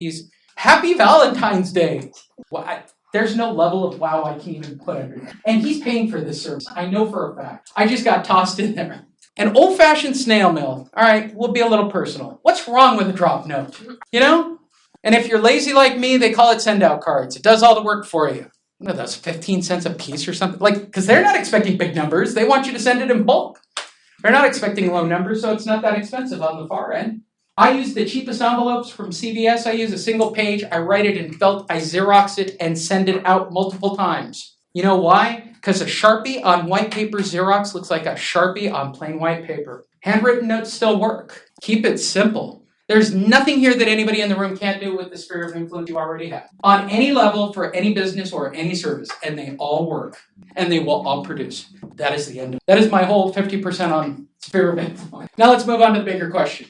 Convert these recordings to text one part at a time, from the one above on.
He's Happy Valentine's Day. Well, there's no level of wow I can't even put under there. And he's paying for this service. I know for a fact. I just got tossed in there. An old-fashioned snail mail. All right, we'll be a little personal. What's wrong with a drop note? You know? And if you're lazy like me, they call it send-out cards. It does all the work for you. What are those, 15 cents a piece or something? Because they're not expecting big numbers. They want you to send it in bulk. They're not expecting low numbers, so it's not that expensive on the far end. I use the cheapest envelopes from CVS. I use a single page. I write it in felt. I Xerox it and send it out multiple times. You know why? Because a Sharpie on white paper Xerox looks like a Sharpie on plain white paper. Handwritten notes still work. Keep it simple. There's nothing here that anybody in the room can't do with the sphere of influence you already have. On any level, for any business or any service. And they all work. And they will all produce. That is the end of it. That is my whole 50% on sphere of influence. Now let's move on to the bigger question.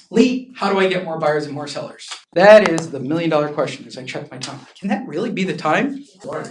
Lee, how do I get more buyers and more sellers? That is the million-dollar question as I check my time. Can that really be the time? Sure.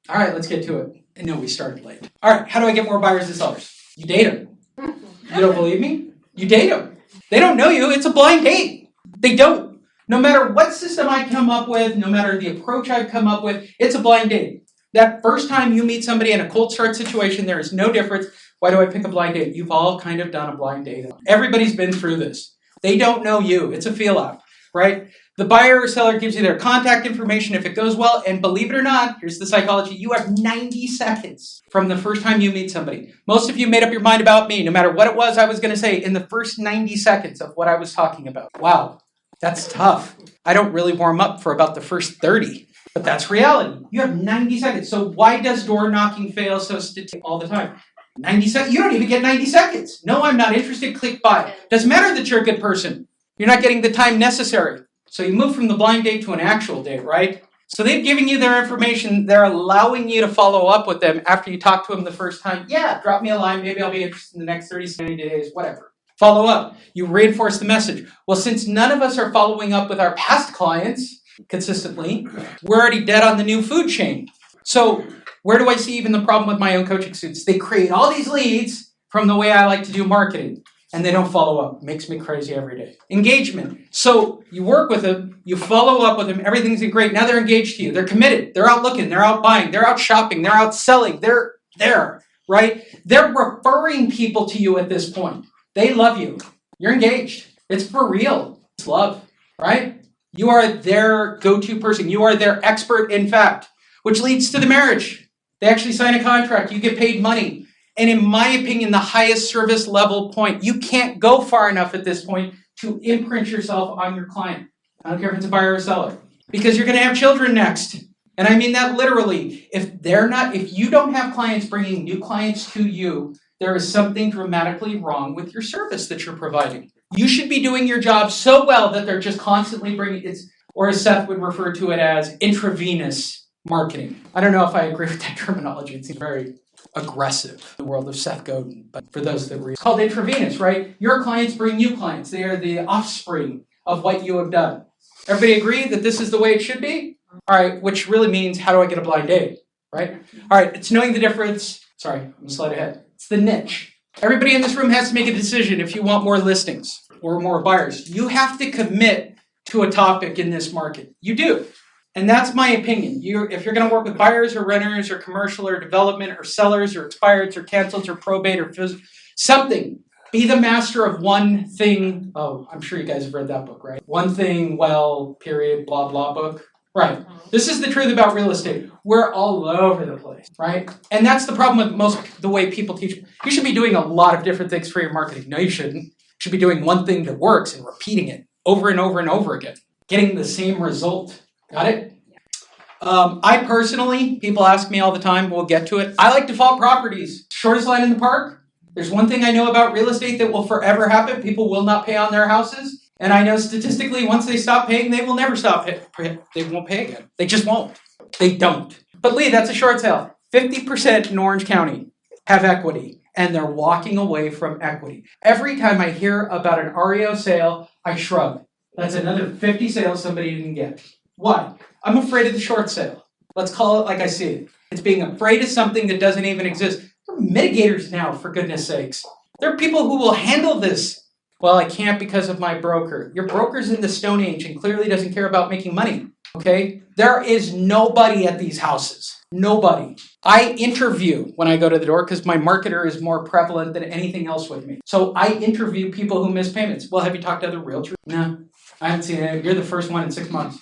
All right, let's get to it. I know we started late. All right, how do I get more buyers and sellers? You date them. You don't believe me? You date them. They don't know you. It's a blind date. They don't. No matter what system I come up with, no matter the approach I've come up with, it's a blind date. That first time you meet somebody in a cold start situation, there is no difference. Why do I pick a blind date? You've all kind of done a blind date. Everybody's been through this. They don't know you. It's a feel out, right? The buyer or seller gives you their contact information if it goes well, and believe it or not, here's the psychology, you have 90 seconds from the first time you meet somebody. Most of you made up your mind about me, no matter what it was I was going to say, in the first 90 seconds of what I was talking about. Wow, that's tough. I don't really warm up for about the first 30, but that's reality. You have 90 seconds. So why does door knocking fail so all the time? 90 seconds? You don't even get 90 seconds. No, I'm not interested. Click buy. Doesn't matter that you're a good person. You're not getting the time necessary. So you move from the blind date to an actual date, right? So they've given you their information. They're allowing you to follow up with them after you talk to them the first time. Yeah, drop me a line. Maybe I'll be interested in the next 30, 90 days, whatever. Follow up. You reinforce the message. Well, since none of us are following up with our past clients consistently, we're already dead on the new food chain. So where do I see even the problem with my own coaching students? They create all these leads from the way I like to do marketing, and they don't follow up. It makes me crazy every day. Engagement. So you work with them, you follow up with them, everything's great. Now they're engaged to you. They're committed. They're out looking. They're out buying. They're out shopping. They're out selling. They're there, right? They're referring people to you at this point. They love you. You're engaged. It's for real. It's love, right? You are their go-to person. You are their expert, in fact, which leads to the marriage. They actually sign a contract. You get paid money. And in my opinion, the highest service level point, you can't go far enough at this point to imprint yourself on your client. I don't care if it's a buyer or a seller, because you're going to have children next. And I mean that literally. If you don't have clients bringing new clients to you, there is something dramatically wrong with your service that you're providing. You should be doing your job so well that they're just constantly bringing it, or as Seth would refer to it as intravenous marketing. I don't know if I agree with that terminology. It seems very aggressive in the world of Seth Godin, but for those that read, it's called intravenous, right? Your clients bring new clients. They are the offspring of what you have done. Everybody agree that this is the way it should be? All right, which really means, how do I get a blind date, right? All right, it's knowing the difference. Sorry, I'm going to slide ahead. It's the niche. Everybody in this room has to make a decision if you want more listings or more buyers. You have to commit to a topic in this market. You do. And that's my opinion. If you're going to work with buyers or renters or commercial or development or sellers or expireds or cancels or probate or something, be the master of one thing. Oh, I'm sure you guys have read that book, right? One thing, well, period, blah, blah book. Right. This is the truth about real estate. We're all over the place, right? And that's the problem with the way people teach. You should be doing a lot of different things for your marketing. No, you shouldn't. You should be doing one thing that works and repeating it over and over and over again, getting the same result. Got it? I personally, people ask me all the time, we'll get to it. I like default properties. Shortest line in the park. There's one thing I know about real estate that will forever happen. People will not pay on their houses. And I know statistically, once they stop paying, they will never stop paying. They won't pay again. They just won't. They don't. But Lee, that's a short sale. 50% in Orange County have equity, and they're walking away from equity. Every time I hear about an REO sale, I shrug. That's another 50 sales somebody didn't get. Why? I'm afraid of the short sale. Let's call it like I see it. It's being afraid of something that doesn't even exist. There are mitigators now, for goodness sakes. There are people who will handle this. Well, I can't because of my broker. Your broker's in the Stone Age and clearly doesn't care about making money. Okay? There is nobody at these houses. Nobody. I interview when I go to the door because my marketer is more prevalent than anything else with me. So I interview people who miss payments. Well, have you talked to other realtors? No, I haven't seen it. You're the first one in 6 months.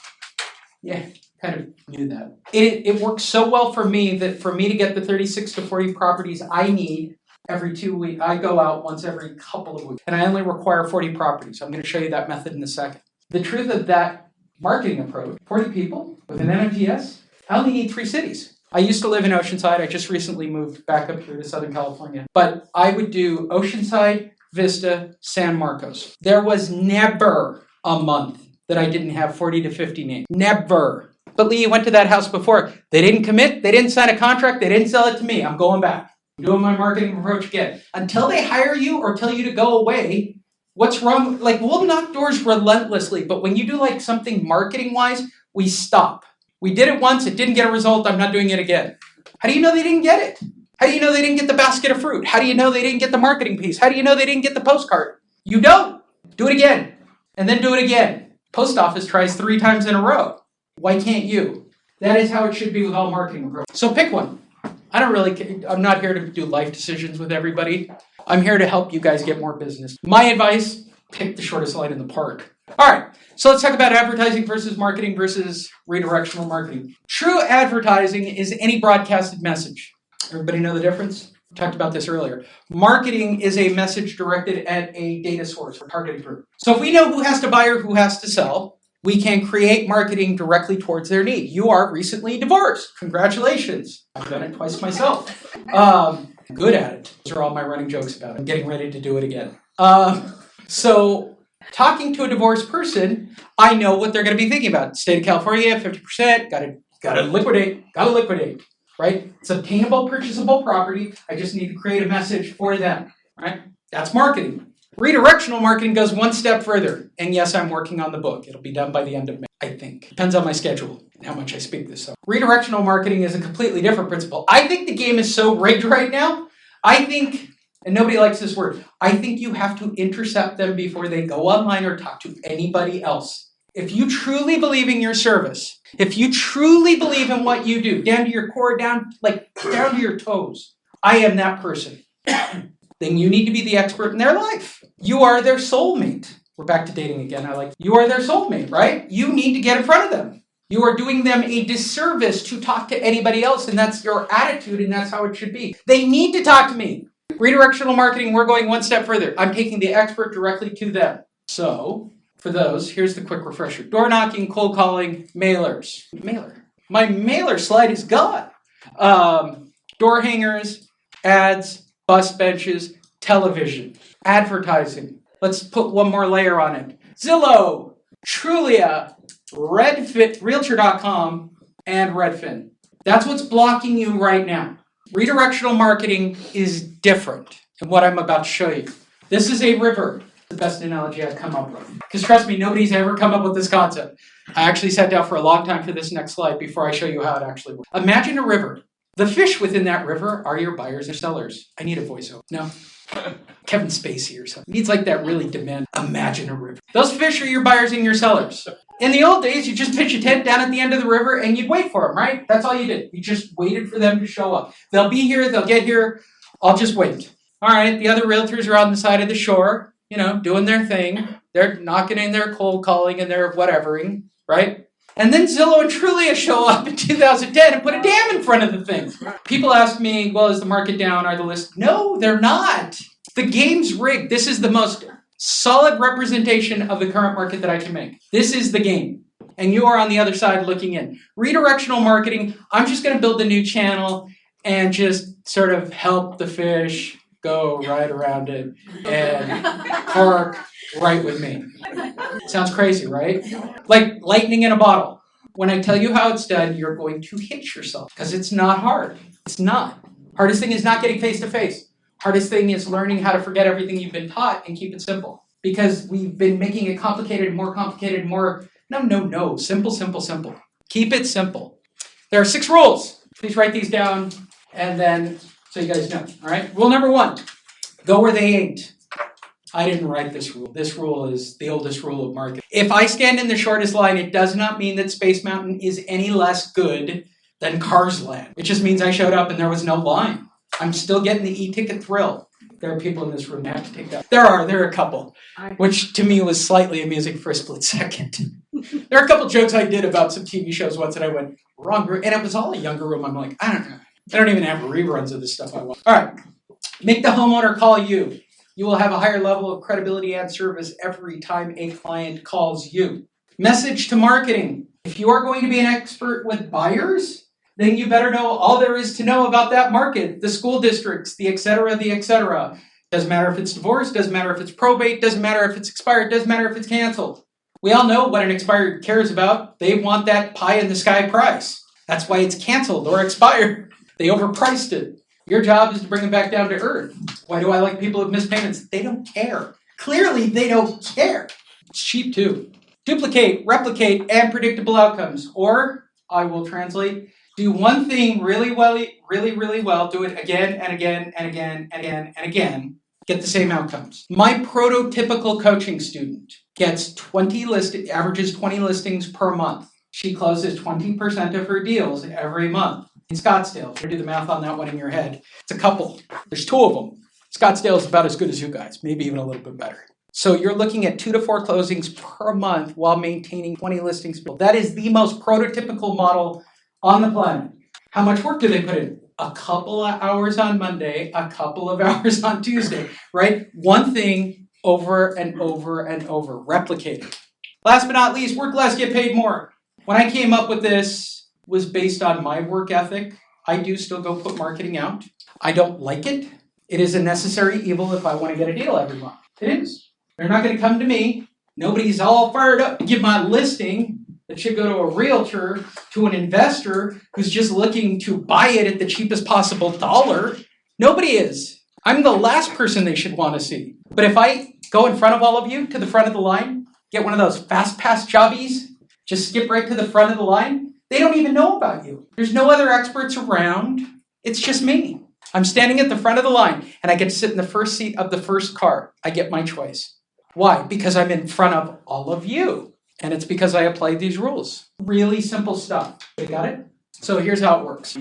Yeah, kind of knew that. It works so well for me that for me to get the 36 to 40 properties I need every 2 weeks, I go out once every couple of weeks. And I only require 40 properties. I'm going to show you that method in a second. The truth of that marketing approach, 40 people with an NMTS, I only need 3 cities. I used to live in Oceanside. I just recently moved back up here to Southern California. But I would do Oceanside, Vista, San Marcos. There was never a month that I didn't have 40 to 50 names. Never. But Lee, you went to that house before. They didn't commit. They didn't sign a contract. They didn't sell it to me. I'm going back. I'm doing my marketing approach again. Until they hire you or tell you to go away, what's wrong? Like, we'll knock doors relentlessly. But when you do like something marketing-wise, we stop. We did it once. It didn't get a result. I'm not doing it again. How do you know they didn't get it? How do you know they didn't get the basket of fruit? How do you know they didn't get the marketing piece? How do you know they didn't get the postcard? You don't. Do it again. And then do it again. Post office tries 3 times in a row. Why can't you? That is how it should be with all marketing approaches. So pick one. I'm not here to do life decisions with everybody. I'm here to help you guys get more business. My advice, pick the shortest line in the park. All right, so let's talk about advertising versus marketing versus redirectional marketing. True advertising is any broadcasted message. Everybody know the difference? We talked about this earlier. Marketing is a message directed at a data source or targeted group. So if we know who has to buy or who has to sell, we can create marketing directly towards their need. You are recently divorced. Congratulations. I've done it twice myself. Good at it. Those are all my running jokes about it. I'm getting ready to do it again. So talking to a divorced person, I know what they're going to be thinking about. State of California, 50%, gotta liquidate, right? It's obtainable, purchasable property. I just need to create a message for them, right? That's marketing. Redirectional marketing goes one step further. And yes, I'm working on the book. It'll be done by the end of May, I think. Depends on my schedule and how much I speak this. So redirectional marketing is a completely different principle. I think the game is so rigged right now. I think, and nobody likes this word, I think you have to intercept them before they go online or talk to anybody else. If you truly believe in your service, if you truly believe in what you do, down to your core, down to your toes, I am that person. Then you need to be the expert in their life. You are their soulmate. We're back to dating again. You are their soulmate, right? You need to get in front of them. You are doing them a disservice to talk to anybody else, and that's your attitude, and that's how it should be. They need to talk to me. Redirectional marketing, we're going one step further. I'm taking the expert directly to them. So, for those, here's the quick refresher. Door knocking, cold calling, mailers. My mailer slide is gone. Door hangers, ads, bus benches, television, advertising. Let's put one more layer on it. Zillow, Trulia, Redfin, Realtor.com, and Redfin. That's what's blocking you right now. Redirectional marketing is different than what I'm about to show you. This is a river. The best analogy I've come up with. Because trust me, nobody's ever come up with this concept. I actually sat down for a long time for this next slide before I show you how it actually works. Imagine a river. The fish within that river are your buyers and sellers. I need a voiceover. No. Kevin Spacey or something. Needs like that really demand. Imagine a river. Those fish are your buyers and your sellers. In the old days, you just pitch a tent down at the end of the river and you'd wait for them, right? That's all you did. You just waited for them to show up. They'll be here. They'll get here. I'll just wait. All right. The other realtors are on the side of the shore, doing their thing. They're knocking in their cold calling and their whatevering, right? And then Zillow and Trulia show up in 2010 and put a dam in front of the thing. People ask me, well, is the market down? Are the lists? No, they're not. The game's rigged. This is the most solid representation of the current market that I can make. This is the game. And you are on the other side looking in. Redirectional marketing, I'm just going to build a new channel and just sort of help the fish go right around it and park right with me. Sounds crazy, right? Like lightning in a bottle. When I tell you how it's done, you're going to hit yourself because it's not hard. It's not. Hardest thing is not getting face-to-face. Hardest thing is learning how to forget everything you've been taught and keep it simple. Because we've been making it complicated, more. No. Simple. Keep it simple. There are 6 rules. Please write these down and then so you guys know. All right? Rule number 1, go where they ain't. I didn't write this rule. This rule is the oldest rule of marketing. If I stand in the shortest line, it does not mean that Space Mountain is any less good than Cars Land. It just means I showed up and there was no line. I'm still getting the e-ticket thrill. There are people in this room that have to take that. There are a couple, which to me was slightly amusing for a split second. There are a couple jokes I did about some TV shows once and I went, wrong room. And it was all a younger room. I'm like, I don't know. I don't even have reruns of this stuff I want. All right. Make the homeowner call you. You will have a higher level of credibility and service every time a client calls you. Message to marketing. If you are going to be an expert with buyers, then you better know all there is to know about that market, the school districts, the et cetera, the et cetera. Doesn't matter if it's divorce, doesn't matter if it's probate, doesn't matter if it's expired, doesn't matter if it's canceled. We all know what an expired cares about. They want that pie in the sky price. That's why it's canceled or expired. They overpriced it. Your job is to bring them back down to earth. Why do I like people who miss payments? They don't care. Clearly, they don't care. It's cheap too. Duplicate, replicate, and predictable outcomes. Or, I will translate, do one thing really well, do it again and again and again and again and again, get the same outcomes. My prototypical coaching student gets averages 20 listings per month. She closes 20% of her deals every month. In Scottsdale, if you do the math on that one in your head, it's a couple. There's 2 of them. Scottsdale is about as good as you guys, maybe even a little bit better. So you're looking at 2 to 4 closings per month while maintaining 20 listings. That is the most prototypical model on the planet. How much work do they put in? A couple of hours on Monday, a couple of hours on Tuesday, right? One thing over and over and over, replicated. Last but not least, work less, get paid more. When I came up with this, was based on my work ethic. I do still go put marketing out. I don't like it. It is a necessary evil if I want to get a deal every month. It is. They're not going to come to me. Nobody's all fired up to give my listing that should go to a realtor, to an investor who's just looking to buy it at the cheapest possible dollar. Nobody is. I'm the last person they should want to see. But if I go in front of all of you to the front of the line, get one of those fast pass jobbies, just skip right to the front of the line, they don't even know about you. There's no other experts around. It's just me. I'm standing at the front of the line, and I get to sit in the first seat of the first car. I get my choice. Why? Because I'm in front of all of you. And it's because I applied these rules. Really simple stuff. You got it? So here's how it works.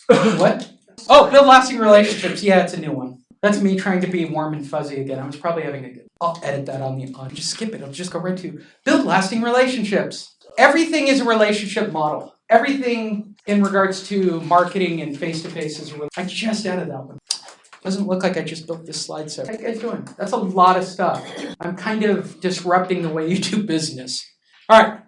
What? Oh, build lasting relationships. Yeah, it's a new one. That's me trying to be warm and fuzzy again. I was probably having a good... I'll edit that on the... Just skip it. I'll just go right to build lasting relationships. Everything is a relationship model. Everything in regards to marketing and face-to-face is a relationship. I just added that one. Doesn't look like I just built this slide set. How you guys doing? That's a lot of stuff. I'm kind of disrupting the way you do business. All right.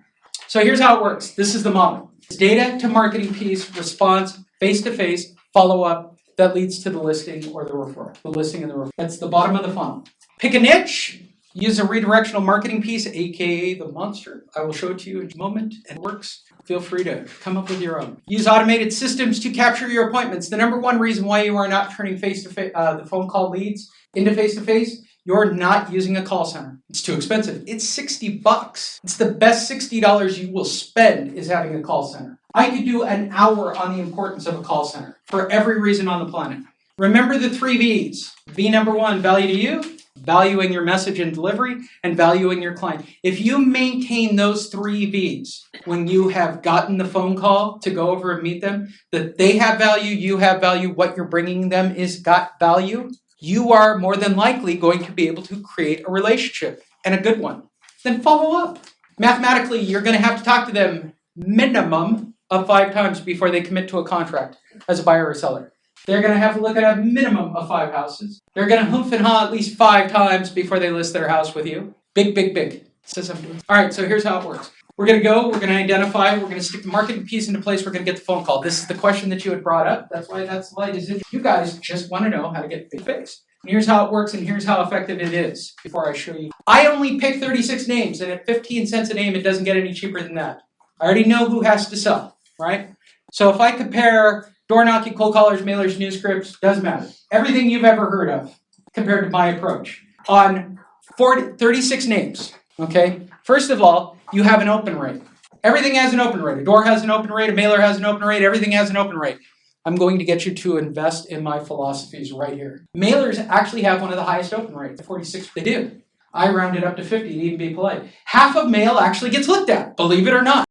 So here's how it works. This is the model. It's data to marketing piece, response, face-to-face, follow-up that leads to the listing or the referral. The listing and the referral. That's the bottom of the funnel. Pick a niche. Use a redirectional marketing piece, aka the monster. I will show it to you in a moment. It works. Feel free to come up with your own. Use automated systems to capture your appointments. The number one reason why you are not turning face-to-face, the phone call leads into face-to-face, you're not using a call center. It's too expensive. It's $60. It's the best $60 you will spend is having a call center. I could do an hour on the importance of a call center for every reason on the planet. Remember the 3 V's. V number 1, value to you. Valuing your message and delivery, and valuing your client. If you maintain those 3 V's when you have gotten the phone call to go over and meet them, that they have value, you have value, what you're bringing them is got value, you are more than likely going to be able to create a relationship, and a good one. Then follow up. Mathematically, you're going to have to talk to them minimum of 5 times before they commit to a contract as a buyer or seller. They're going to have to look at a minimum of 5 houses. They're going to hoof and haw at least 5 times before they list their house with you. Big, big, big. All right, so here's how it works. We're going to identify, we're going to stick the marketing piece into place, we're going to get the phone call. This is the question that you had brought up. That's why that slide is in. You guys just want to know how to get face-to-face. And here's how it works, and here's how effective it is before I show you. I only pick 36 names, and at 15 cents a name, it doesn't get any cheaper than that. I already know who has to sell, right? So if I compare door knocking, cold callers, mailers, news scripts, doesn't matter. Everything you've ever heard of compared to my approach on 36 names, okay? First of all, you have an open rate. Everything has an open rate. A door has an open rate. A mailer has an open rate. Everything has an open rate. I'm going to get you to invest in my philosophies right here. Mailers actually have one of the highest open rates, 46. They do. I round it up to 50 to even be polite. Half of mail actually gets looked at, believe it or not.